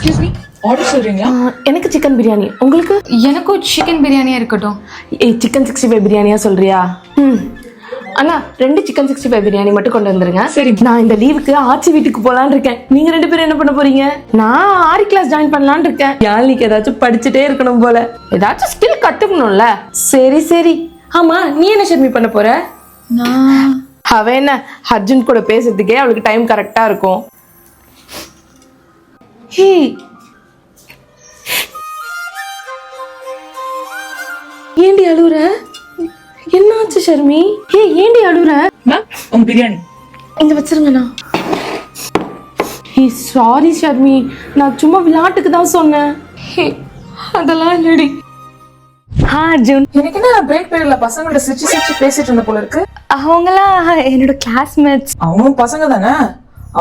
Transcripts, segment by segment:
Excuse me, order சொல்றீங்களா? எனக்கு chicken biryani, உங்களுக்கு? எனக்கும் சிக்கன் பிரியாணியா இருக்கட்டும். சிக்கன் 65 பிரியாணியா சொல்றியா? அண்ணா 2 சிக்கன் 65 பிரியாணி மட்டும் கொண்டு வந்துருங்க. சரி. நான் இந்த லீவுக்கு ஆச்சி வீட்டுக்கு போலான்னு இருக்கேன். நீங்க 2 பேரும் என்ன பண்ண போறீங்க? நான் ஆரி கிளாஸ் ஜாயின் பண்ணலான்னு இருக்கேன். யாழ்னிக்கு ஏதாச்சும் படிச்சுட்டே இருக்கணும் போல, ஏதாச்சும் ஸ்கில் கத்துக்கணும்ல. சரி சரி. ஆமா, நீ என்ன ஷர்மி பண்ண போற? நான் அவ என்ன அர்ஜுன் கூட பேசுறதுக்கே அவளுக்கு டைம் கரெக்டா இருக்கும். ஹே, ஏண்டி அழுவுற? என்னாச்சு ஷர்மி? ஹே, ஏண்டி அழுவுற? மேம், உங்க பிரியாணி இங்க வச்சிருங்கண்ணா. ஹே சாரி ஷர்மி, நான் சும்மா விளையாட்டுக்கு தான் சொன்னேன். ஹே, அதெல்லாம் இல்லடி. அர்ஜுன், எனக்கு என்ன பிரேக் பீரியட்ல பசங்களோட சிரிச்சு பேசிட்டு இருந்த போல இருக்கு. அவங்களாம் என்னோட கிளாஸ்மேட்ஸ். அவங்களும் பசங்க தானே,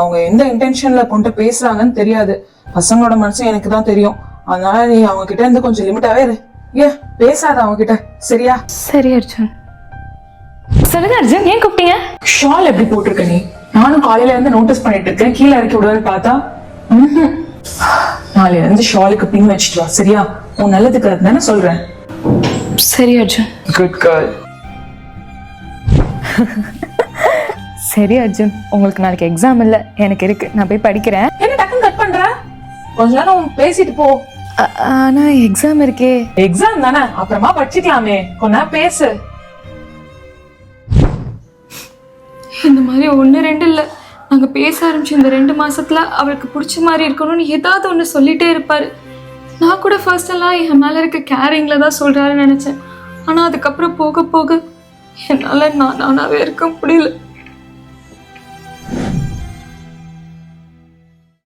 அவங்க எந்த இன்டென்ஷன்ல கொண்டு பேசுறாங்கன்னு தெரியாது. பசங்களோட மனசு எனக்கு தான் தெரியும். அதனால நீ அவங்க கிட்ட இருந்து கொஞ்சம் லிமிட்டாவே இரு. ஏன் பேசாத அவங்க கிட்ட, சரியா? சரி அர்ஜுன். சொல்லுங்க அர்ஜுன், ஏன் கூப்பிட்டீங்க? ஷால் எப்படி போட்டிருக்க நீ? நானும் காலையில இருந்து நோட்டீஸ் பண்ணிட்டு இருக்கேன். கீழே இறக்கி விடுவேன்னு பார்த்தா நாளையில இருந்து ஷாலுக்கு பின் வச்சுட்டு வா, சரியா? உன் நல்லதுக்கு தானே சொல்றேன். சரி அர்ஜுன். Good girl. சரி அர்ஜுன், உங்களுக்கு நாளைக்கு எக்ஸாம் இல்லை, எனக்கு இருக்கு, நான் போய் படிக்கிறேன். என்ன டக்குன்னு கட் பண்ற? கொஞ்ச நேரம் பேசிட்டு போ. ஆனா எக்ஸாம் இருக்கே. எக்ஸாம் தானே, அப்புறமா படிச்சுக்கலாமே. கொஞ்ச நேரம் பேசு. இந்த மாதிரி 1-2 இல்லை, நாங்கள் பேச ஆரம்பிச்சு இந்த 2 மாசத்துல அவளுக்கு பிடிச்ச மாதிரி இருக்கணும்னு ஏதாவது ஒன்று சொல்லிட்டே இருப்பாரு. நான் கூட ஃபர்ஸ்ட் எல்லாம் என் மேலே இருக்க கேரிங்ல தான் சொல்றாருன்னு நினைச்சேன். ஆனால் அதுக்கப்புறம் போக போக என்னால் நானாவே இருக்க முடியல.